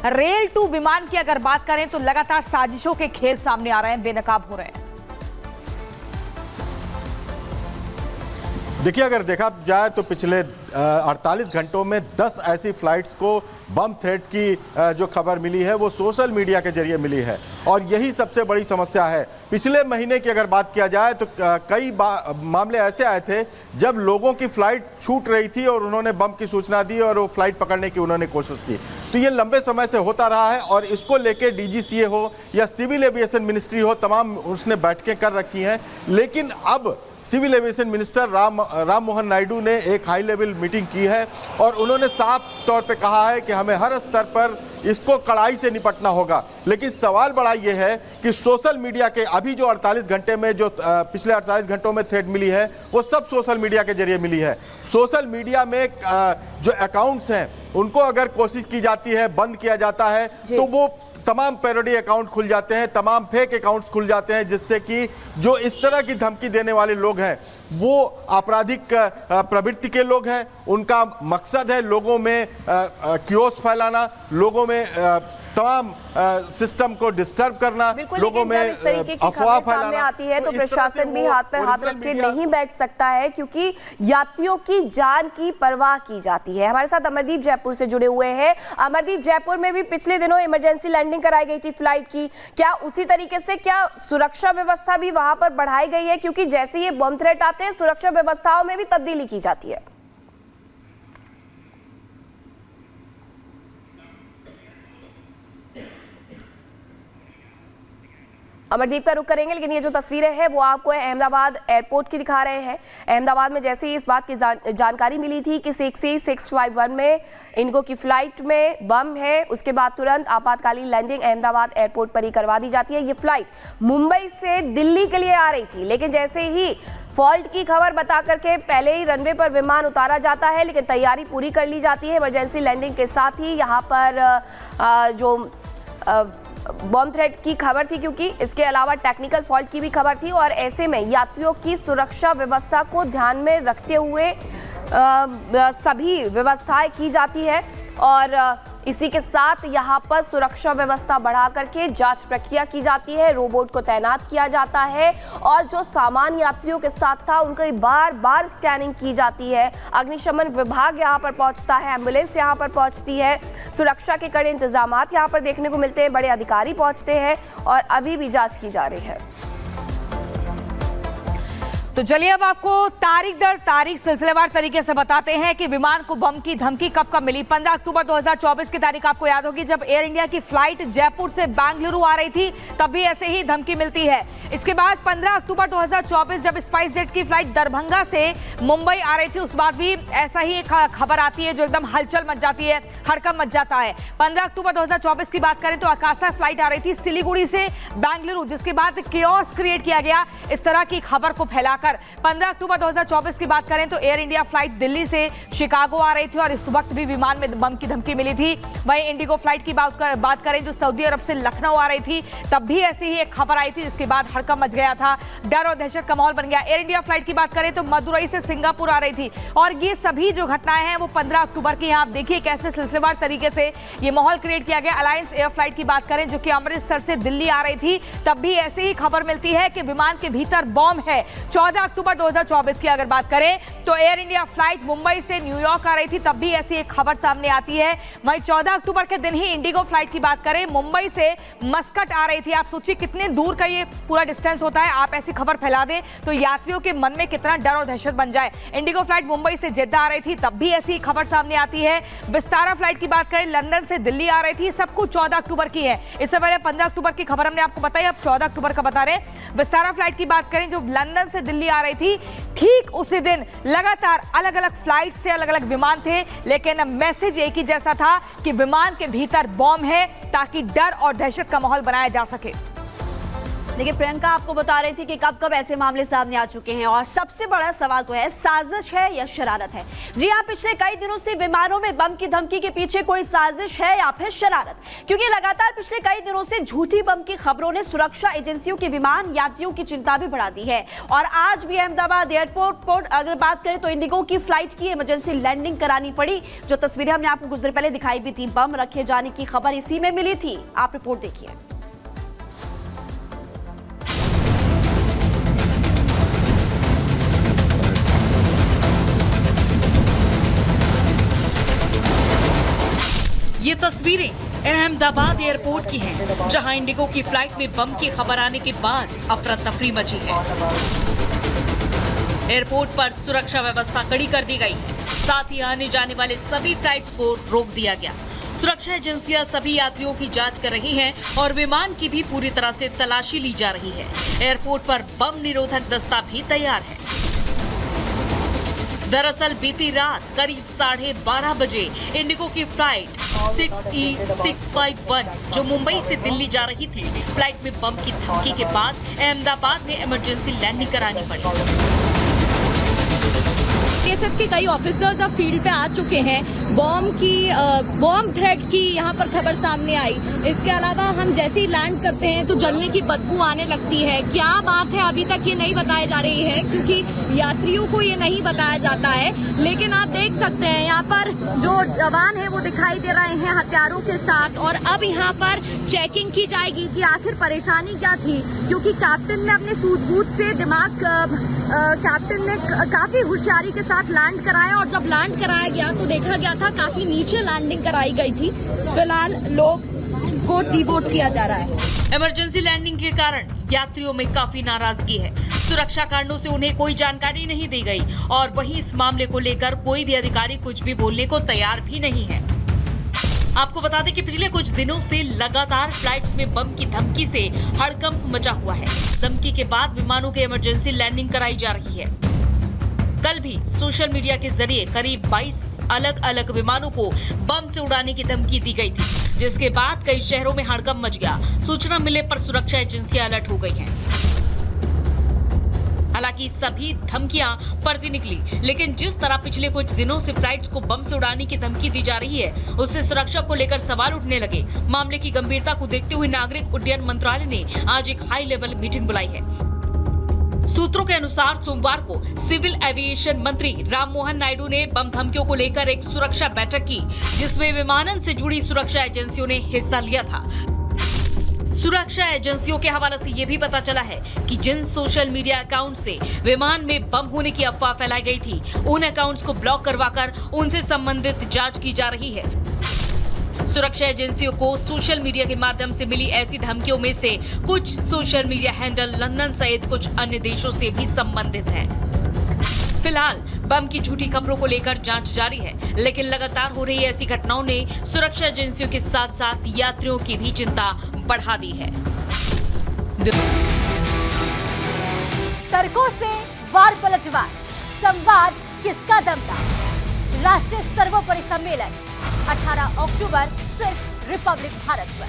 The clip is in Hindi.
रेल टू विमान की अगर बात करें तो लगातार साजिशों के खेल सामने आ रहे हैं, बेनकाब हो रहे हैं। देखिए, अगर देखा जाए तो पिछले 48 घंटों में 10 ऐसी फ्लाइट्स को बम थ्रेट की जो खबर मिली है वो सोशल मीडिया के जरिए मिली है, और यही सबसे बड़ी समस्या है। पिछले महीने की अगर बात किया जाए तो कई मामले ऐसे आए थे जब लोगों की फ्लाइट छूट रही थी और उन्होंने बम की सूचना दी और वो फ्लाइट पकड़ने की उन्होंने कोशिश की। तो ये लंबे समय से होता रहा है और इसको लेके DGCA हो या सिविल एविएशन मिनिस्ट्री हो, तमाम उसने बैठकें कर रखी हैं। लेकिन अब civil aviation minister Ram Mohan Naidu ने एक हाई लेवल मीटिंग की है और उन्होंने साफ तौर पे कहा है कि हमें हर स्तर पर इसको कड़ाई से निपटना होगा। लेकिन सवाल बड़ा ये है कि सोशल मीडिया के अभी जो 48 घंटे में जो पिछले 48 घंटों में थ्रेड मिली है वो सब सोशल मीडिया के जरिए मिली है। सोशल मीडिया में जो अकाउंट्स हैं उनको अगर कोशिश की जाती है, बंद किया जाता है, तो वो तमाम पैरोडी अकाउंट खुल जाते हैं, तमाम फेक अकाउंट्स खुल जाते हैं, जिससे कि जो इस तरह की धमकी देने वाले लोग हैं वो आपराधिक प्रवृत्ति के लोग हैं। उनका मकसद है लोगों में क्योस फैलाना, लोगों में तमाम सिस्टम को डिस्टर्ब करना, लोगों में अफवाह फैलाना आती है। तो प्रशासन भी हाथ पर हाथ रख के नहीं बैठ सकता है, क्योंकि यात्रियों की जान की परवाह की जाती है। हमारे साथ अमरदीप जयपुर से जुड़े हुए हैं। अमरदीप, जयपुर में भी पिछले दिनों इमरजेंसी लैंडिंग कराई गई थी फ्लाइट की, क्या उसी तरीके से क्या सुरक्षा व्यवस्था भी वहां पर बढ़ाई गई है? क्योंकि जैसे ये बम थ्रेट आते हैं सुरक्षा व्यवस्थाओं में भी तब्दीली की जाती है। अमरदीप का रुख करेंगे, लेकिन ये जो तस्वीरें हैं वो आपको अहमदाबाद एयरपोर्ट की दिखा रहे हैं। अहमदाबाद में जैसे ही इस बात की जानकारी मिली थी कि 64651 में इंडिगो की फ्लाइट में बम है, उसके बाद तुरंत आपातकालीन लैंडिंग अहमदाबाद एयरपोर्ट पर ही करवा दी जाती है। ये फ्लाइट मुंबई से दिल्ली के लिए आ रही थी, लेकिन जैसे ही फॉल्ट की खबर बता करके पहले ही रनवे पर विमान उतारा जाता है, लेकिन तैयारी पूरी कर ली जाती है इमरजेंसी लैंडिंग के साथ ही। यहाँ पर जो बॉम्ब थ्रेट की खबर थी, क्योंकि इसके अलावा टेक्निकल फॉल्ट की भी खबर थी, और ऐसे में यात्रियों की सुरक्षा व्यवस्था को ध्यान में रखते हुए सभी व्यवस्थाएं की जाती है। और इसी के साथ यहाँ पर सुरक्षा व्यवस्था बढ़ा करके जांच प्रक्रिया की जाती है, रोबोट को तैनात किया जाता है, और जो सामान्य यात्रियों के साथ था उनकी बार बार स्कैनिंग की जाती है। अग्निशमन विभाग यहाँ पर पहुँचता है, एम्बुलेंस यहाँ पर पहुँचती है, सुरक्षा के कड़े इंतजामात यहाँ पर देखने को मिलते हैं, बड़े अधिकारी पहुँचते हैं, और अभी भी जाँच की जा रही है। तो चलिए अब आपको तारीख दर तारीख सिलसिलेवार तरीके से बताते हैं कि विमान को बम की धमकी कब कब मिली। 15 अक्टूबर 2024 की तारीख आपको याद होगी, जब एयर इंडिया की फ्लाइट जयपुर से बेंगलुरु आ रही थी, तब भी ऐसे ही धमकी मिलती है। इसके बाद 15 अक्टूबर 2024 जब स्पाइस जेट की फ्लाइट दरभंगा से मुंबई आ रही थी, उस बाद भी ऐसा ही एक खबर आती है जो एकदम हलचल मच जाती है, हड़कंप मच जाता है। 15 अक्टूबर 2024 की बात करें तो आकाशा फ्लाइट आ रही थी सिलीगुड़ी से बेंगलुरु, जिसके बाद केओस क्रिएट किया गया इस तरह की खबर को फैलाकर। 15 अक्टूबर 2024 की बात करें तो एयर इंडिया फ्लाइट दिल्ली से शिकागो आ रही थी और इस वक्त भी विमान में बम की धमकी मिली थी। वहीं इंडिगो फ्लाइट की बात करें जो सऊदी अरब से लखनऊ आ रही थी, तब भी ऐसी ही एक खबर आई थी, जिसके बाद हड़कंप मच गया था, डर और दहशत का माहौल बन गया। एयर इंडिया फ्लाइट की बात करें तो मदुरई से सिंगापुर आ रही थी, और ये सभी जो घटनाएं हैं वो 15 अक्टूबर की हैं। आप देखिए कैसे सिलसिलेवार तरीके से ये माहौल क्रिएट किया गया। अलायंस एयर फ्लाइट की बात करें जो कि अमृतसर से दिल्ली आ रही थी, तब भी ऐसे ही खबर मिलती है कि विमान के भीतर बॉम्ब है। 14 अक्टूबर 2024 की अगर बात करें तो एयर इंडिया फ्लाइट मुंबई से न्यूयॉर्क आ रही थी, तब भी ऐसी एक खबर सामने आती है। वहीं 14 अक्टूबर के दिन ही इंडिगो फ्लाइट की बात करें, मुंबई से मस्कट आ रही थी। आप सोचिए कितने दूर का ये पूरा डिस्टेंस होता है, आप ऐसी खबर फैला दें तो यात्रियों के मन में कितना डर और दहशत बन जाए। इंडिगो फ्लाइट मुंबई से जेद्दा आ रही थी, तब भी ऐसी खबर सामने आती है। विस्तारा फ्लाइट की बात करें लंदन से दिल्ली आ रही थी, सब कुछ 14 अक्टूबर की है। इससे पहले 15 अक्टूबर की खबर हमने आपको बताई, अब 14 अक्टूबर का बता रहे हैं। विस्तारा फ्लाइट की बात करें जो लंदन से दिल्ली आ रही थी, ठीक उसी दिन लगातार अलग अलग फ्लाइट्स थे, अलग अलग विमान थे, लेकिन मैसेज एक ही जैसा था कि विमान के भीतर बॉम्ब है, ताकि डर और दहशत का माहौल बनाया जा सके। देखिए प्रियंका आपको बता रही थी कि कब कब ऐसे मामले सामने आ चुके हैं और सबसे बड़ा सवाल तो है साजिश है या शरारत है। जी हाँ, पिछले कई दिनों से विमानों में बम की धमकी के पीछे कोई साजिश है या फिर शरारत, क्योंकि लगातार पिछले कई दिनों से झूठी बम की खबरों ने सुरक्षा एजेंसियों के विमान यात्रियों की चिंता भी बढ़ा दी है। और आज भी अहमदाबाद एयरपोर्ट अगर बात करें तो इंडिगो की फ्लाइट की इमरजेंसी लैंडिंग करानी पड़ी। जो तस्वीरें हमने आपको कुछ देर पहले दिखाई भी थी, बम रखे जाने की खबर इसी में मिली थी। आप रिपोर्ट देखिए। ये तस्वीरें अहमदाबाद एयरपोर्ट की हैं, जहां इंडिगो की फ्लाइट में बम की खबर आने के बाद अफरा तफरी मची है। एयरपोर्ट पर सुरक्षा व्यवस्था कड़ी कर दी गई है, साथ ही आने जाने वाले सभी फ्लाइट्स को रोक दिया गया। सुरक्षा एजेंसियां सभी यात्रियों की जांच कर रही हैं और विमान की भी पूरी तरह से तलाशी ली जा रही है। एयरपोर्ट पर बम निरोधक दस्ता भी तैयार है। दरअसल बीती रात करीब 12:30 बजे इंडिगो की फ्लाइट 6E651 जो मुंबई से दिल्ली जा रही थी, फ्लाइट में बम की धमकी के बाद अहमदाबाद में इमरजेंसी लैंडिंग करानी पड़ी। बीएसएफ के कई ऑफिसर्स अब फील्ड पे आ चुके हैं। बॉम्ब थ्रेट की यहाँ पर खबर सामने आई। इसके अलावा हम जैसे ही लैंड करते हैं तो जलने की बदबू आने लगती है। क्या बात है अभी तक ये नहीं बताई जा रही है, क्योंकि यात्रियों को ये नहीं बताया जाता है। लेकिन आप देख सकते हैं यहाँ पर जो जवान है वो दिखाई दे रहे हैं हथियारों के साथ, और अब यहाँ पर चेकिंग की जाएगी कि आखिर परेशानी क्या थी, क्योंकि कैप्टन ने अपने सूझबूझ से कैप्टन ने काफी होशियारी के साथ लैंड कराया, और जब लैंड कराया गया तो देखा गया था काफी नीचे लैंडिंग कराई गई थी। फिलहाल लोग को डिबोर्ड किया जा रहा है। इमरजेंसी लैंडिंग के कारण यात्रियों में काफी नाराजगी है। सुरक्षा कारणों से उन्हें कोई जानकारी नहीं दी गई और वहीं इस मामले को लेकर कोई भी अधिकारी कुछ भी बोलने को तैयार भी नहीं है। आपको बता दें कि पिछले कुछ दिनों से लगातार फ्लाइट्स में बम की धमकी से हड़कंप मचा हुआ है। धमकी के बाद विमानों के इमरजेंसी लैंडिंग कराई जा रही है। कल भी सोशल मीडिया के जरिए करीब 22 अलग अलग विमानों को बम से उड़ाने की धमकी दी गई थी, जिसके बाद कई शहरों में हड़कंप मच गया। सूचना मिलने पर सुरक्षा एजेंसियां अलर्ट हो गई हैं। हालांकि सभी धमकियां फर्जी निकली, लेकिन जिस तरह पिछले कुछ दिनों से फ्लाइट्स को बम से उड़ाने की धमकी दी जा रही है, उससे सुरक्षा को लेकर सवाल उठने लगे। मामले की गंभीरता को देखते हुए नागरिक उड्डयन मंत्रालय ने आज एक हाई लेवल मीटिंग बुलाई है। सूत्रों के अनुसार सोमवार को सिविल एविएशन मंत्री राममोहन नायडू ने बम धमकियों को लेकर एक सुरक्षा बैठक की, जिसमें विमानन से जुड़ी सुरक्षा एजेंसियों ने हिस्सा लिया था। सुरक्षा एजेंसियों के हवाले से ये भी पता चला है कि जिन सोशल मीडिया अकाउंट से विमान में बम होने की अफवाह फैलाई गई थी, उन अकाउंट्स को ब्लॉक करवाकर उनसे संबंधित जांच की जा रही है। सुरक्षा एजेंसियों को सोशल मीडिया के माध्यम से मिली ऐसी धमकियों में से कुछ सोशल मीडिया हैंडल लंदन सहित कुछ अन्य देशों से भी संबंधित हैं। फिलहाल बम की झूठी खबरों को लेकर जांच जारी है, लेकिन लगातार हो रही ऐसी घटनाओं ने सुरक्षा एजेंसियों के साथ साथ यात्रियों की भी चिंता बढ़ा दी है। तर्कों से वार पलटवार, संवाद किसका दमदार। राष्ट्रीय सर्वोपरि सम्मेलन 18 अक्टूबर सिर्फ रिपब्लिक भारत पर।